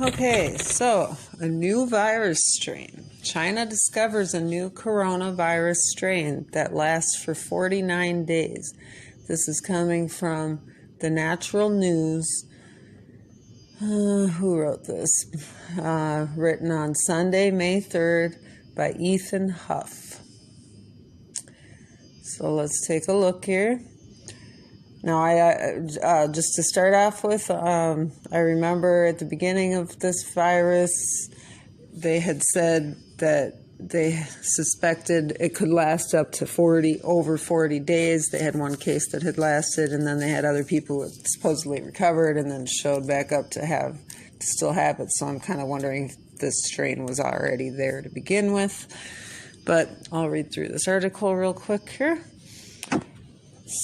Okay, so a new virus strain. China discovers a new coronavirus strain that lasts for 49 days. This is coming from the Natural News. Who wrote this? Written on Sunday, May 3rd by Ethan Huff. So let's take a look here. Now, I just to start off with, I remember at the beginning of this virus, they had said that they suspected it could last up to over 40 days. They had one case that had lasted, and then they had other people who had supposedly recovered and then showed back up to still have it. So I'm kind of wondering if this strain was already there to begin with. But I'll read through this article real quick here.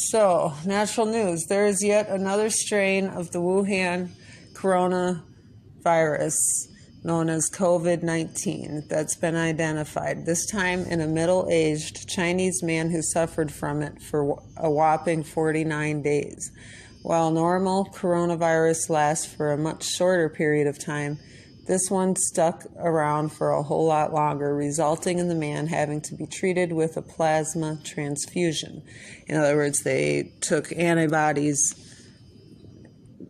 So, Natural News, there is yet another strain of the Wuhan coronavirus known as COVID-19 that's been identified, this time in a middle-aged Chinese man who suffered from it for a whopping 49 days. While normal coronavirus lasts for a much shorter period of time, this one stuck around for a whole lot longer, resulting in the man having to be treated with a plasma transfusion. In other words, they took antibodies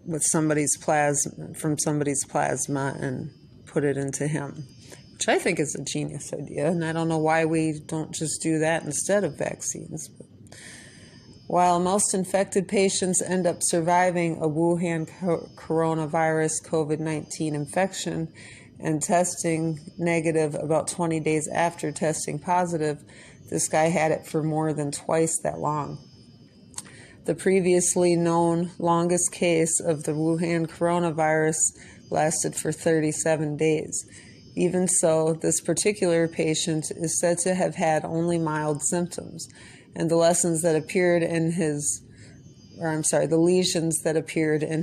with from somebody's plasma and put it into him, which I think is a genius idea, and I don't know why we don't just do that instead of vaccines. While most infected patients end up surviving a Wuhan coronavirus COVID-19 infection and testing negative about 20 days after testing positive, this guy had it for more than twice that long. The previously known longest case of the Wuhan coronavirus lasted for 37 days. Even so, this particular patient is said to have had only mild symptoms, and the lesions that appeared in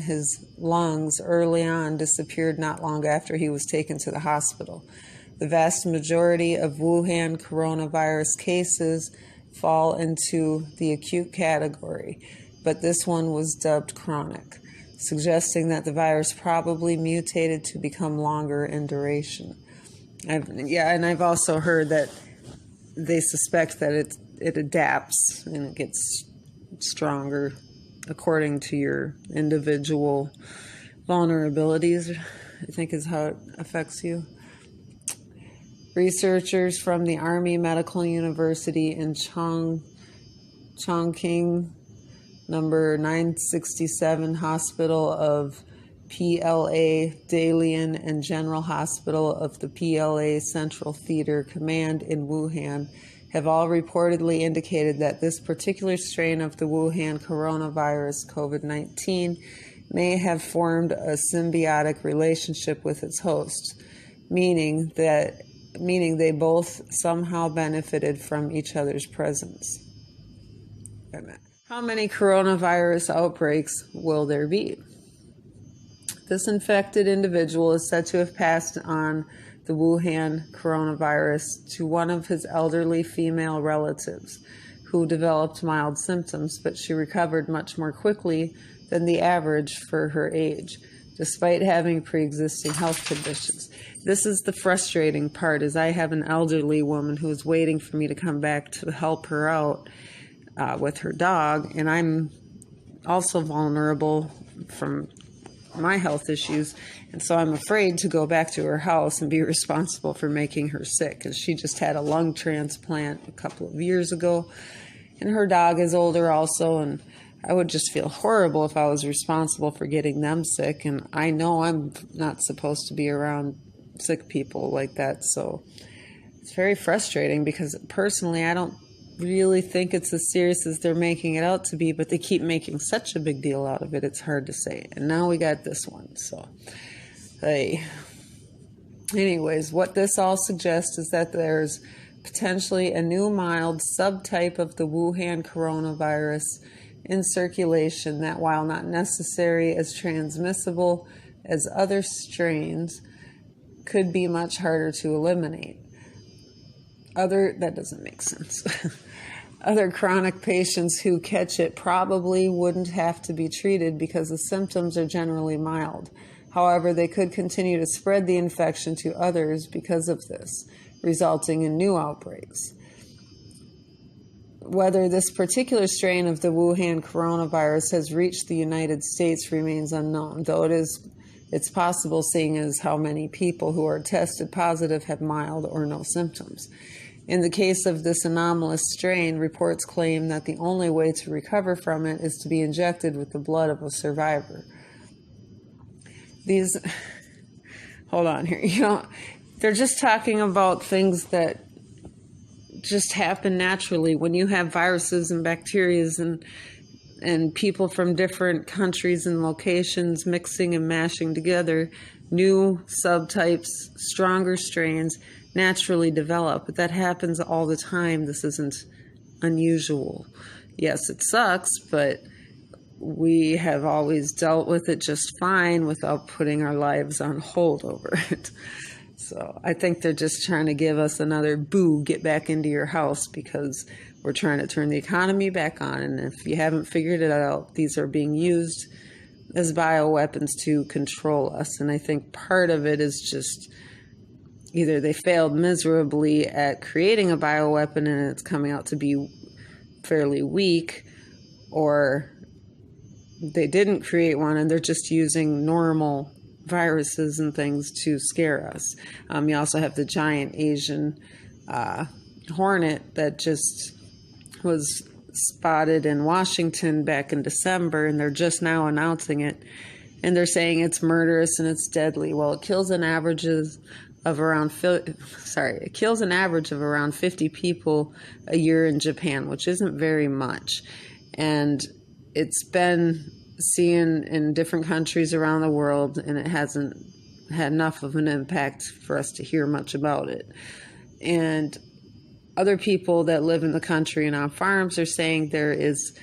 his lungs early on disappeared not long after he was taken to the hospital. The vast majority of Wuhan coronavirus cases fall into the acute category, but this one was dubbed chronic, suggesting that the virus probably mutated to become longer in duration. I've also heard that they suspect that it adapts and it gets stronger according to your individual vulnerabilities, I think is how it affects you. Researchers from the Army Medical University in Chongqing number 967 Hospital of PLA Dalian and General Hospital of the PLA Central Theater Command in Wuhan have all reportedly indicated that this particular strain of the Wuhan coronavirus, COVID-19, may have formed a symbiotic relationship with its host, meaning they both somehow benefited from each other's presence. How many coronavirus outbreaks will there be? This infected individual is said to have passed on the Wuhan coronavirus to one of his elderly female relatives who developed mild symptoms, but she recovered much more quickly than the average for her age, despite having pre-existing health conditions. This is the frustrating part, is I have an elderly woman who is waiting for me to come back to help her out with her dog, and I'm also vulnerable from my health issues, and so I'm afraid to go back to her house and be responsible for making her sick, because she just had a lung transplant a couple of years ago, and her dog is older also, and I would just feel horrible if I was responsible for getting them sick, and I know I'm not supposed to be around sick people like that, so it's very frustrating, because personally I don't really think it's as serious as they're making it out to be, but they keep making such a big deal out of it, it's hard to say. And now we got this one, so hey. Anyways, what this all suggests is that there's potentially a new mild subtype of the Wuhan coronavirus in circulation that, while not necessarily as transmissible as other strains, could be much harder to eliminate. That doesn't make sense. Other chronic patients who catch it probably wouldn't have to be treated because the symptoms are generally mild. However, they could continue to spread the infection to others because of this, resulting in new outbreaks. Whether this particular strain of the Wuhan coronavirus has reached the United States remains unknown, though it's possible, seeing as how many people who are tested positive have mild or no symptoms. In the case of this anomalous strain, reports claim that the only way to recover from it is to be injected with the blood of a survivor. Hold on here, they're just talking about things that just happen naturally when you have viruses and bacteria and people from different countries and locations mixing and mashing together. New subtypes, stronger strains naturally develop, but that happens all the time. This isn't unusual. Yes, it sucks, but we have always dealt with it just fine without putting our lives on hold over it. So I think they're just trying to give us another get back into your house, because we're trying to turn the economy back on. And if you haven't figured it out, these are being used as bioweapons to control us. And I think part of it is just either they failed miserably at creating a bioweapon and it's coming out to be fairly weak, or they didn't create one and they're just using normal viruses and things to scare us. You also have the giant Asian hornet that just was spotted in Washington back in December, and they're just now announcing it, and they're saying it's murderous and it's deadly. Well, it kills an average of around 50 people a year in Japan, which isn't very much. And it's been seen in different countries around the world, and it hasn't had enough of an impact for us to hear much about it. And other people that live in the country and on farms are saying there is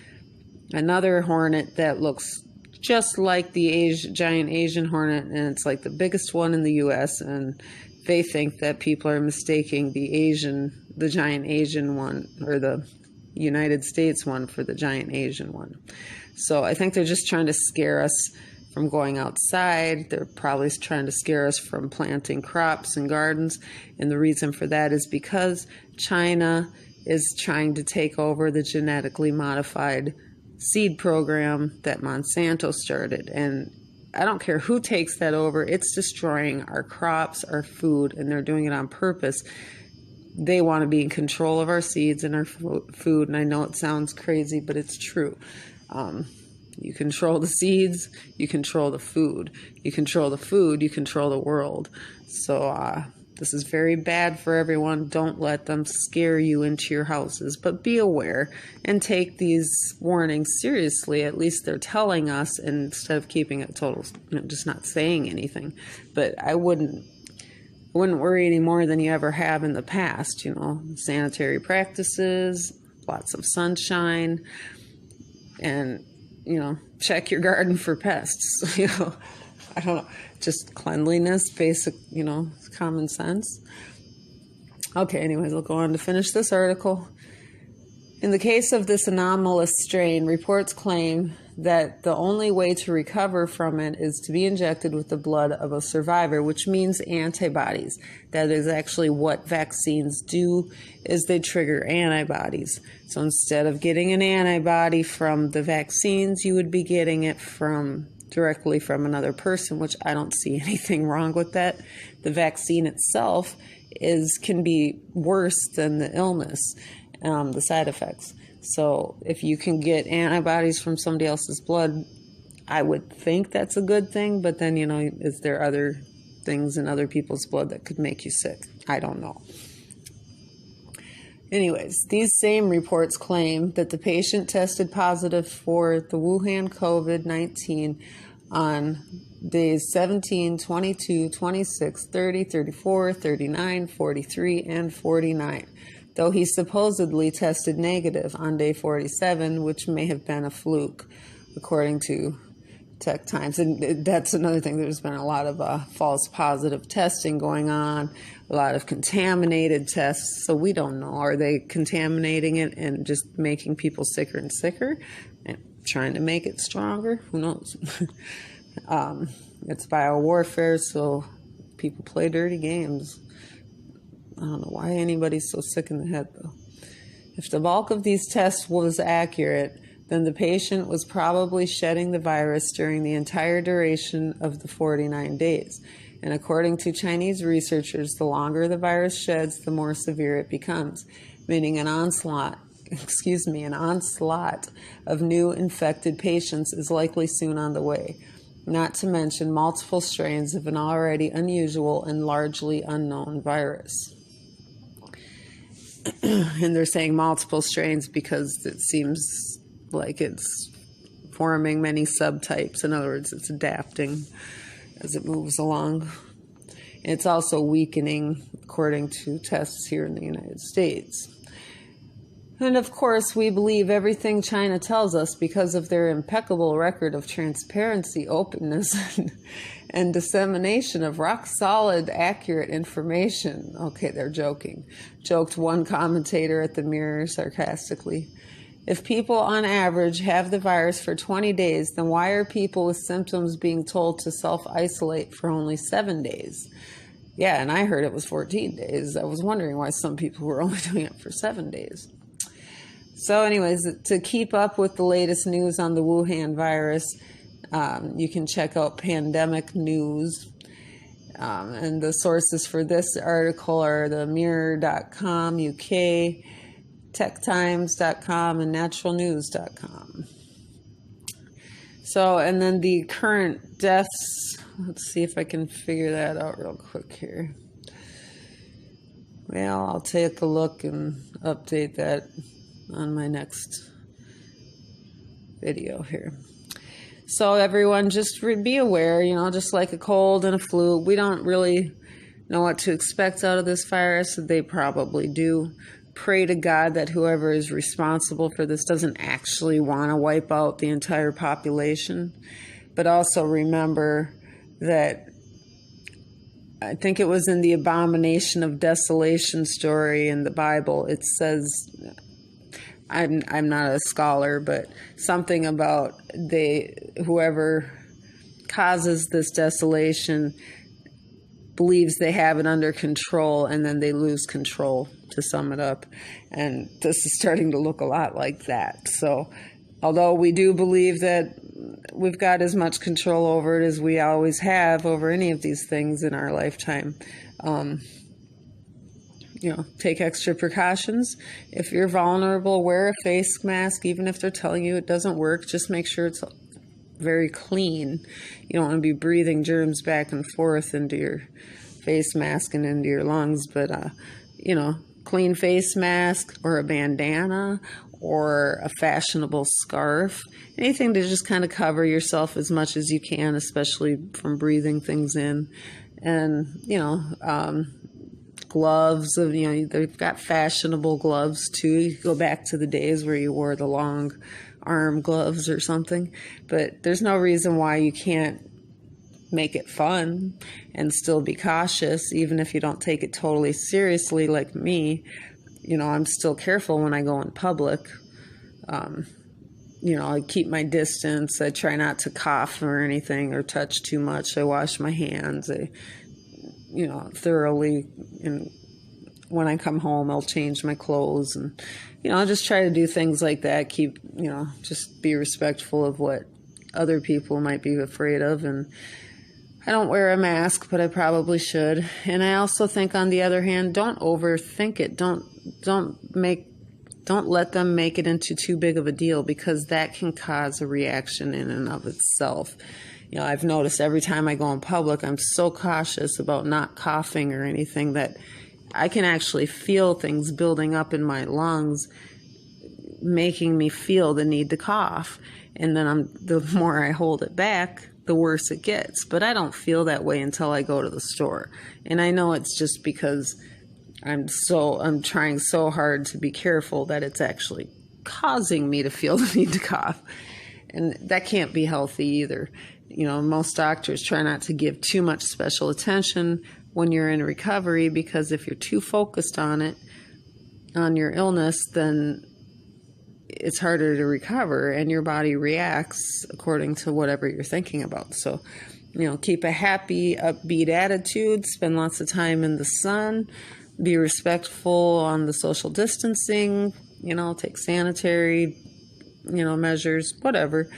another hornet that looks just like the giant Asian hornet, and it's like the biggest one in the U.S., and they think that people are mistaking the giant Asian one, or the United States one, for the giant Asian one. So I think they're just trying to scare us from going outside. They're probably trying to scare us from planting crops and gardens. And the reason for that is because China is trying to take over the genetically modified seed program that Monsanto started. And I don't care who takes that over, it's destroying our crops, our food, and they're doing it on purpose. They want to be in control of our seeds and our food, and I know it sounds crazy, but it's true. You control the seeds, you control the food. You control the food, you control the world. So this is very bad for everyone. Don't let them scare you into your houses, but be aware and take these warnings seriously. At least they're telling us, instead of keeping it total, just not saying anything. But I wouldn't worry any more than you ever have in the past. Sanitary practices, lots of sunshine, and check your garden for pests. I don't know, just cleanliness, basic, common sense. Okay, anyways, I'll go on to finish this article. In the case of this anomalous strain, reports claim that the only way to recover from it is to be injected with the blood of a survivor, which means antibodies. That is actually what vaccines do, is they trigger antibodies. So instead of getting an antibody from the vaccines, you would be getting it directly from another person, which I don't see anything wrong with that. The vaccine itself can be worse than the illness, the side effects. So if you can get antibodies from somebody else's blood, I would think that's a good thing. But then, is there other things in other people's blood that could make you sick? I don't know. Anyways, these same reports claim that the patient tested positive for the Wuhan COVID-19 on days 17, 22, 26, 30, 34, 39, 43, and 49. Though he supposedly tested negative on day 47, which may have been a fluke, according to Tech Times. And that's another thing. There's been a lot of false positive testing going on, a lot of contaminated tests. So we don't know. Are they contaminating it and just making people sicker and sicker and trying to make it stronger? Who knows? It's biowarfare, so people play dirty games. I don't know why anybody's so sick in the head, though. If the bulk of these tests was accurate, then the patient was probably shedding the virus during the entire duration of the 49 days. And according to Chinese researchers, the longer the virus sheds, the more severe it becomes, meaning an onslaught of new infected patients is likely soon on the way, not to mention multiple strains of an already unusual and largely unknown virus. And they're saying multiple strains because it seems like it's forming many subtypes. In other words, it's adapting as it moves along. It's also weakening, according to tests here in the United States. And of course, we believe everything China tells us because of their impeccable record of transparency, openness, and dissemination of rock-solid, accurate information. Okay, they're joking, joked one commentator at the Mirror sarcastically. If people on average have the virus for 20 days, then why are people with symptoms being told to self-isolate for only 7 days? Yeah, and I heard it was 14 days. I was wondering why some people were only doing it for 7 days. So anyways, to keep up with the latest news on the Wuhan virus, you can check out Pandemic News. And the sources for this article are the Mirror.com UK, TechTimes.com, and NaturalNews.com. So, and then the current deaths, let's see if I can figure that out real quick here. Well, I'll take a look and update that on my next video here. So everyone, just be aware, just like a cold and a flu, we don't really know what to expect out of this virus. They probably do. Pray to God that whoever is responsible for this doesn't actually want to wipe out the entire population. But also remember that I think it was in the Abomination of Desolation story in the Bible, it says, I'm not a scholar, but something about whoever causes this desolation believes they have it under control, and then they lose control, to sum it up. And this is starting to look a lot like that. So although we do believe that we've got as much control over it as we always have over any of these things in our lifetime, take extra precautions. If you're vulnerable, wear a face mask, even if they're telling you it doesn't work. Just make sure it's very clean. You don't want to be breathing germs back and forth into your face mask and into your lungs, but, clean face mask or a bandana or a fashionable scarf, anything to just kind of cover yourself as much as you can, especially from breathing things in. And, gloves, they've got fashionable gloves too. You go back to the days where you wore the long arm gloves or something, but there's no reason why you can't make it fun and still be cautious, even if you don't take it totally seriously like me. I'm still careful when I go in public. I keep my distance. I try not to cough or anything or touch too much. I wash my hands. Thoroughly, and when I come home, I'll change my clothes, and, I'll just try to do things like that. Keep, just be respectful of what other people might be afraid of. And I don't wear a mask, but I probably should. And I also think, on the other hand, don't overthink it. Don't let them make it into too big of a deal, because that can cause a reaction in and of itself. I've noticed every time I go in public, I'm so cautious about not coughing or anything that I can actually feel things building up in my lungs, making me feel the need to cough. And then the more I hold it back, the worse it gets. But I don't feel that way until I go to the store. And I know it's just because I'm trying so hard to be careful that it's actually causing me to feel the need to cough. And that can't be healthy either. You know, most doctors try not to give too much special attention when you're in recovery, because if you're too focused on it, on your illness, then it's harder to recover and your body reacts according to whatever you're thinking about. So, you know, keep a happy, upbeat attitude, spend lots of time in the sun, be respectful on the social distancing, you know, take sanitary, you know, measures, whatever.